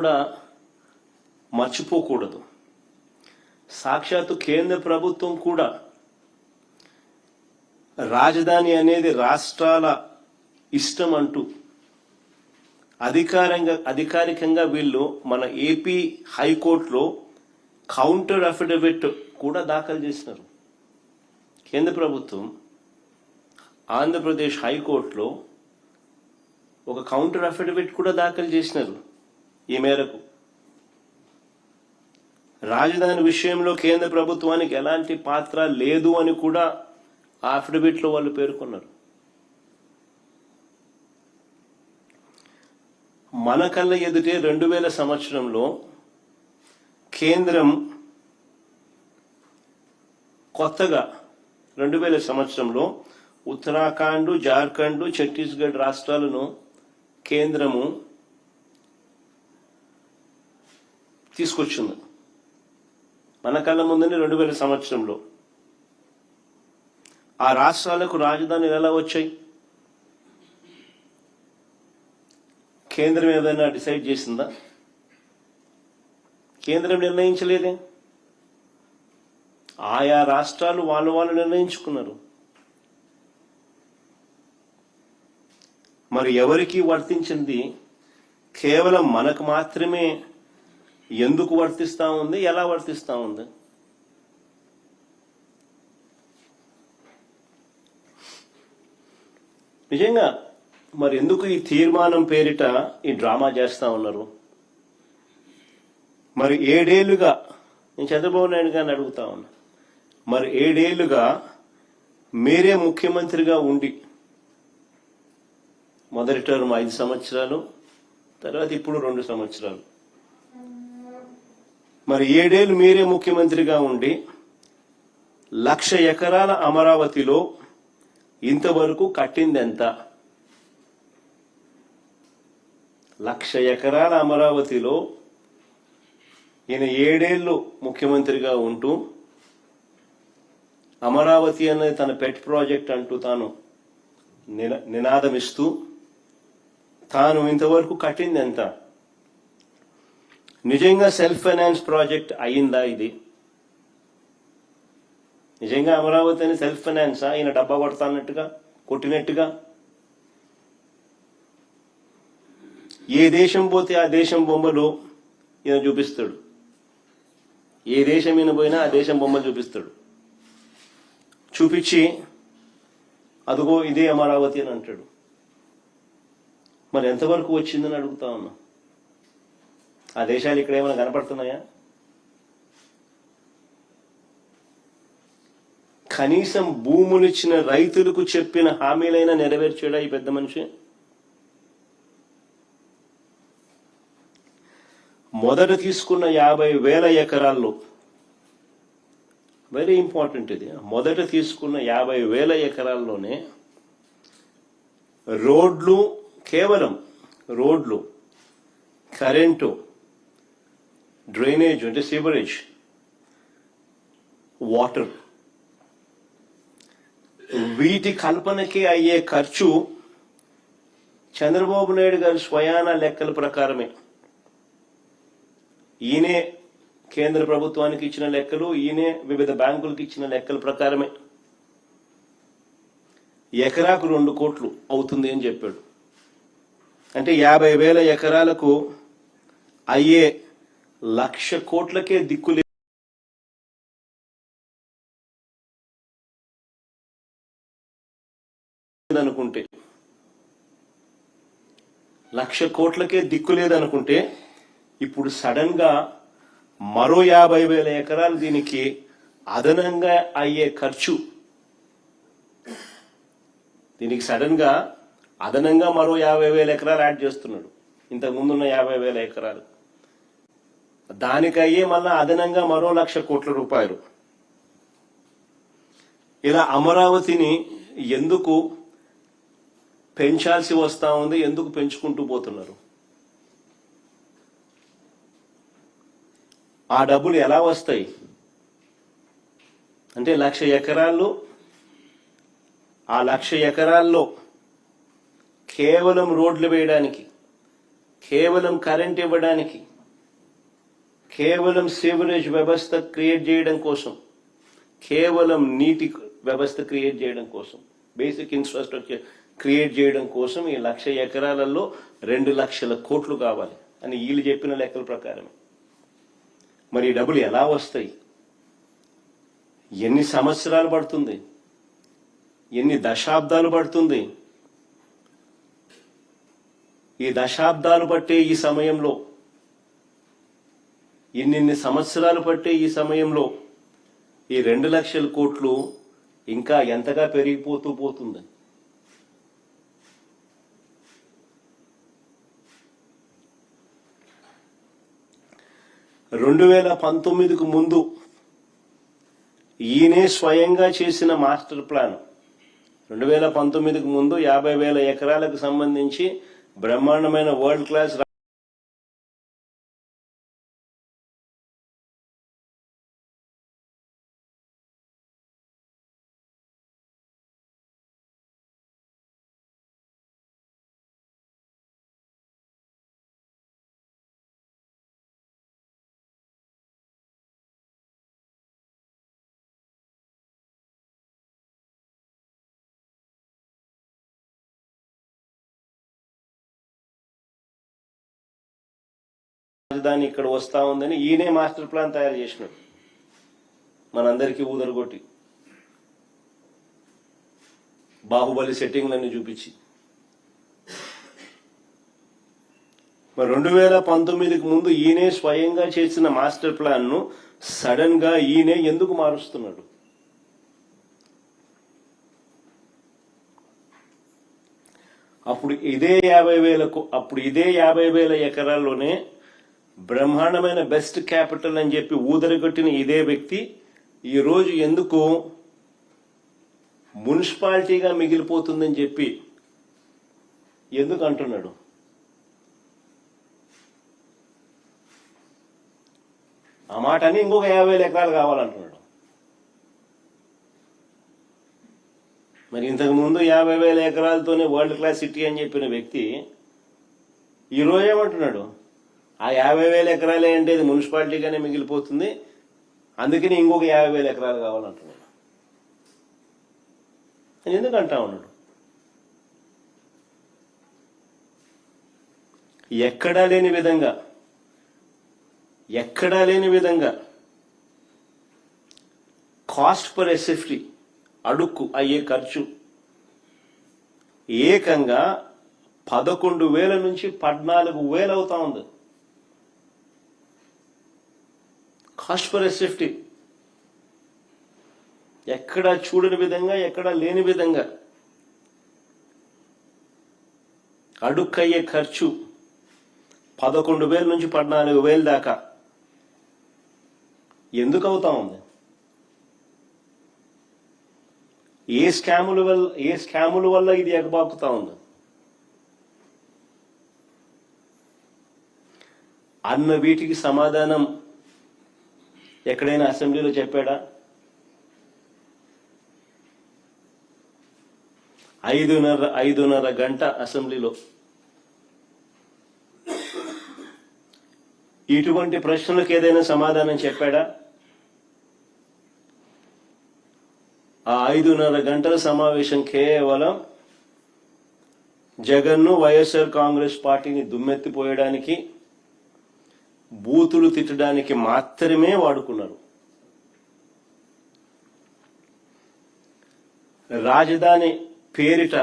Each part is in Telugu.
కూడా మర్చిపోకూడదు. సాక్షాత్తు కేంద్ర ప్రభుత్వం కూడా రాజధాని అనేది రాష్ట్రాల ఇష్టం అంటూ అధికారికంగా వీళ్ళు మన ఏపీ హైకోర్టులో కౌంటర్ అఫిడవిట్ కూడా దాఖలు చేసినారు. కేంద్ర ప్రభుత్వం ఆంధ్రప్రదేశ్ హైకోర్టులో ఒక కౌంటర్ అఫిడవిట్ కూడా దాఖలు చేసినారు. ఈ మేరకు రాజధాని విషయంలో కేంద్ర ప్రభుత్వానికి ఎలాంటి పాత్ర లేదు అని కూడా ఆ అఫిడవిట్లో వాళ్ళు పేర్కొన్నారు. మన కళ్ళ ఎదుటే 2000 సంవత్సరంలో కేంద్రం కొత్తగా 2000 సంవత్సరంలో ఉత్తరాఖండ్, జార్ఖండ్, ఛత్తీస్గఢ్ రాష్ట్రాలను కేంద్రము తీసుకొచ్చింది. మన కళ్ళ ముందునే 2000 సంవత్సరంలో ఆ రాష్ట్రాలకు రాజధానులు ఎలా వచ్చాయి? కేంద్రం ఏదైనా డిసైడ్ చేసిందా? కేంద్రం నిర్ణయించలేదే. ఆయా రాష్ట్రాలు వాళ్ళు నిర్ణయించుకున్నారు. మరి ఎవరికి వర్తించింది? కేవలం మనకు మాత్రమే ఎందుకు వర్తిస్తా ఉంది? ఎలా వర్తిస్తా ఉంది? నిజంగా మరి ఎందుకు ఈ తీర్మానం పేరిట ఈ డ్రామా చేస్తా ఉన్నారు? మరి 7 ఏళ్లుగా నేను చంద్రబాబు నాయుడు గారిని అడుగుతా ఉన్నా, మరి 7 ఏళ్లుగా మీరే ముఖ్యమంత్రిగా ఉండి మొదటి టర్మ్ 5 సంవత్సరాలు, తర్వాత ఇప్పుడు 2 సంవత్సరాలు, మరి 7 ఏళ్ళు మీరే ముఖ్యమంత్రిగా ఉండి 1,00,000 ఎకరాల అమరావతిలో ఇంతవరకు కట్టింది ఎంత? 1,00,000 ఎకరాల అమరావతిలో ఈయన 7 ఏళ్ళు ముఖ్యమంత్రిగా ఉంటూ అమరావతి అనేది తన పెట్ ప్రాజెక్ట్ అంటూ తాను నినాదమిస్తూ తాను ఇంతవరకు కట్టింది ఎంత? నిజంగా సెల్ఫ్ ఫైనాన్స్ ప్రాజెక్ట్ అయిందా ఇది? నిజంగా అమరావతి అని సెల్ఫ్ ఫైనాన్సా? ఈయన డబ్బా కొట్టినట్టుగా ఏ దేశం పోతే ఆ దేశం బొమ్మలు ఈయన చూపిస్తాడు. ఏ దేశం ఈయన పోయినా ఆ దేశం బొమ్మలు చూపిస్తాడు. చూపించి అదిగో ఇదే అమరావతి అని అంటాడు. మరి ఎంతవరకు వచ్చిందని అడుగుతా ఉన్నా. ఆ దేశాలు ఇక్కడ ఏమైనా కనపడుతున్నాయా? కనీసం భూములు ఇచ్చిన రైతులకు చెప్పిన హామీలైనా నెరవేర్చాడా ఈ పెద్ద మనిషి? మొదట తీసుకున్న 50,000 ఎకరాల్లో, వెరీ ఇంపార్టెంట్ ఇది, మొదట తీసుకున్న 50,000 ఎకరాల్లోనే రోడ్లు, కేవలం రోడ్లు, కరెంటు, డ్రైనేజ్ అంటే సీవరేజ్, వాటర్, వీటి కల్పనకి అయ్యే ఖర్చు చంద్రబాబు నాయుడు గారి స్వయాన లెక్కల ప్రకారమే, ఈయనే కేంద్ర ప్రభుత్వానికి ఇచ్చిన లెక్కలు, ఈయనే వివిధ బ్యాంకులకు ఇచ్చిన లెక్కల ప్రకారమే ఎకరాకు 2 కోట్లు అవుతుంది అని చెప్పాడు. అంటే 50,000 ఎకరాలకు అయ్యే 1,00,000 కోట్లకే దిక్కు లేదనుకుంటే, 1,00,000 కోట్లకే దిక్కు లేదనుకుంటే ఇప్పుడు సడన్ గా మరో 50,000 ఎకరాలు దీనికి అదనంగా అయ్యే ఖర్చు, దీనికి సడన్ గా అదనంగా మరో 50,000 ఎకరాలు యాడ్ చేస్తున్నాడు. ఇంతకు ముందున్న 50,000 ఎకరాలు దానికయ్యే మళ్ళా అదనంగా మరో 1,00,000 కోట్ల రూపాయలు. ఇలా అమరావతిని ఎందుకు పెంచాల్సి వస్తా ఉంది? ఎందుకు పెంచుకుంటూ పోతున్నారు? ఆ డబ్బులు ఎలా వస్తాయి అంటే 1,00,000 ఎకరాల్లో, ఆ 1,00,000 ఎకరాల్లో కేవలం రోడ్లు వేయడానికి, కేవలం కరెంట్ ఇవ్వడానికి, కేవలం సేవరేజ్ వ్యవస్థ క్రియేట్ చేయడం కోసం, కేవలం నీటి వ్యవస్థ క్రియేట్ చేయడం కోసం, బేసిక్ ఇన్ఫ్రాస్ట్రక్చర్ క్రియేట్ చేయడం కోసం ఈ 1,00,000 ఎకరాలలో 2 లక్షల కోట్లు కావాలి అని వీళ్ళు చెప్పిన లెక్కల ప్రకారమే. మరి ఈ డబ్బులు ఎలా వస్తాయి? ఎన్ని సంవత్సరాలు పడుతుంది? ఎన్ని దశాబ్దాలు పడుతుంది? ఈ దశాబ్దాలు పట్టే ఈ సమయంలో, ఇన్ని సంవత్సరాలు పట్టే ఈ సమయంలో ఈ 2 లక్షల కోట్లు ఇంకా ఎంతగా పెరిగిపోతూ పోతుంది. రెండు 2019కు ముందు ఈయనే స్వయంగా చేసిన మాస్టర్ ప్లాన్. 2019కు ముందు 50,000 ఎకరాలకు సంబంధించి బ్రహ్మాండమైన వరల్డ్ క్లాస్ రాజధాని ఇక్కడ వస్తా ఉందని ఈయనే మాస్టర్ ప్లాన్ తయారు చేసినాడు, మనందరికీ ఊదరగొట్టి బాహుబలి సెట్టింగ్లన్నీ చూపించి. మరి 2019కు ముందు ఈయనే స్వయంగా చేసిన మాస్టర్ ప్లాన్ ను సడన్ గా ఈయనే ఎందుకు మారుస్తున్నాడు? అప్పుడు ఇదే 50,000 ఎకరాల్లోనే బ్రహ్మాండమైన బెస్ట్ క్యాపిటల్ అని చెప్పి ఊదరగొట్టిన ఇదే వ్యక్తి ఈరోజు ఎందుకు మున్సిపాలిటీగా మిగిలిపోతుందని చెప్పి ఎందుకు అంటున్నాడు? ఆ మాట అని ఇంకొక 50,000 ఎకరాలు కావాలంటున్నాడు. మరి ఇంతకు ముందు 50,000 ఎకరాలతోనే వరల్డ్ క్లాస్ సిటీ అని చెప్పిన వ్యక్తి ఈరోజు ఏమంటున్నాడు? ఆ 50,000 ఎకరాలే అంటే ఇది మున్సిపాలిటీగానే మిగిలిపోతుంది, అందుకని ఇంకొక 50,000 ఎకరాలు కావాలంటున్నాడు. అని ఎందుకు అంటా ఉన్నాడు? ఎక్కడా లేని విధంగా కాస్ట్ పర్ ఎస్ఎఫ్టీ అడుక్కు అయ్యే ఖర్చు ఏకంగా 11,000 నుంచి 14,000 అవుతా ఉంది. కాస్ట్ పర్ ఎస్ఎఫ్టీ ఎక్కడా చూడని విధంగా, ఎక్కడా లేని విధంగా అడుక్కయ్యే ఖర్చు 11,000 నుంచి 14,000 దాకా ఎందుకు అవుతా ఉంది? ఏ స్కాముల వల్ల ఇది ఎగబాకుతా ఉంది అన్న వీటికి సమాధానం ఎక్కడైనా అసెంబ్లీలో చెప్పాడా? 5:30 గంట అసెంబ్లీలో ఇటువంటి ప్రశ్నలకు ఏదైనా సమాధానం చెప్పాడా? ఆ 5:30 గంటల సమావేశం కేవలం జగన్ను, వైఎస్ఆర్ కాంగ్రెస్ పార్టీని దుమ్మెత్తిపోయడానికి, బూతులు తిట్టడానికి మాత్రమే వాడుకున్నారు. రాజధాని పేరిట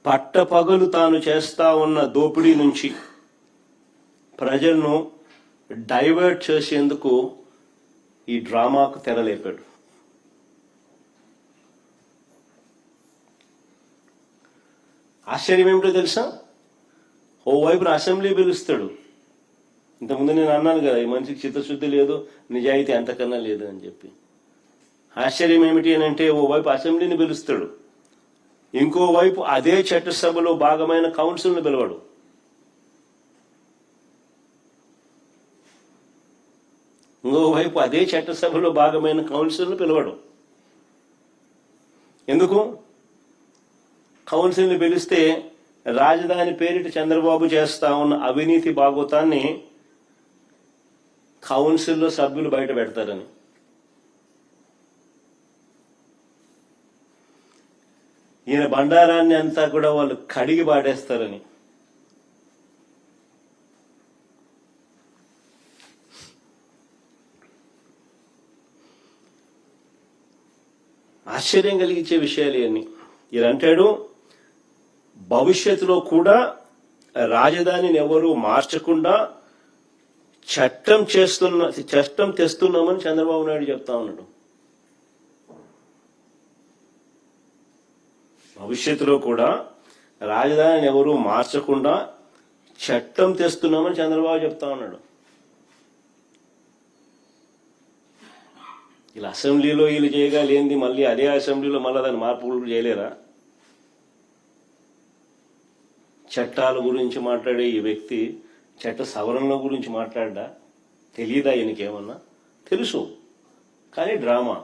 పట్టపగలు తాను చేస్తా ఉన్న దోపిడీ నుంచి ప్రజలను డైవర్ట్ చేసేందుకు ఈ డ్రామాకు తెరలేపాడు. ఆశ్చర్యం ఏమిటో తెలుసా? ఓవైపున అసెంబ్లీ పిలుస్తాడు. ఇంతకుముందు నేను అన్నాను కదా, ఈ మనిషికి చిత్తశుద్ధి లేదు, నిజాయితీ అంతకన్నా లేదు అని చెప్పి. ఆశ్చర్యం ఏమిటి అని అంటే, ఓవైపు అసెంబ్లీని పిలుస్తాడు, ఇంకోవైపు అదే చట్టసభలో భాగమైన కౌన్సిల్ను పిలవడు. ఇంకోవైపు అదే చట్టసభలో భాగమైన కౌన్సిల్ను పిలవడు. ఎందుకు? కౌన్సిల్ని పిలిస్తే రాజధాని పేరిట చంద్రబాబు చేస్తా ఉన్న అవినీతి బాగోతాన్ని కౌన్సిల్లో సభ్యులు బయట పెడతారని. ఈయన బండారాన్ని అంతా కూడా వాళ్ళు కడిగి పాడేస్తారని. ఆశ్చర్యం కలిగించే విషయాలు ఇవన్నీ. ఈయన అంటాడు, భవిష్యత్తులో కూడా రాజధానిని ఎవరు మార్చకుండా చట్టం తెస్తున్నామని చంద్రబాబు నాయుడు చెప్తా ఉన్నాడు. భవిష్యత్తులో కూడా రాజధానిని ఎవరు మార్చకుండా చట్టం తెస్తున్నామని చంద్రబాబు చెప్తా ఉన్నాడు. ఇలా అసెంబ్లీలో వీళ్ళు చేయగలేంది మళ్ళీ అదే అసెంబ్లీలో మళ్ళీ దాని మార్పులు చేయలేరా? చట్టాల గురించి మాట్లాడే ఈ వ్యక్తి చట్ట సవరణల గురించి మాట్లాడా? తెలియదా ఈయనకేమన్నా? తెలుసు, కానీ డ్రామా.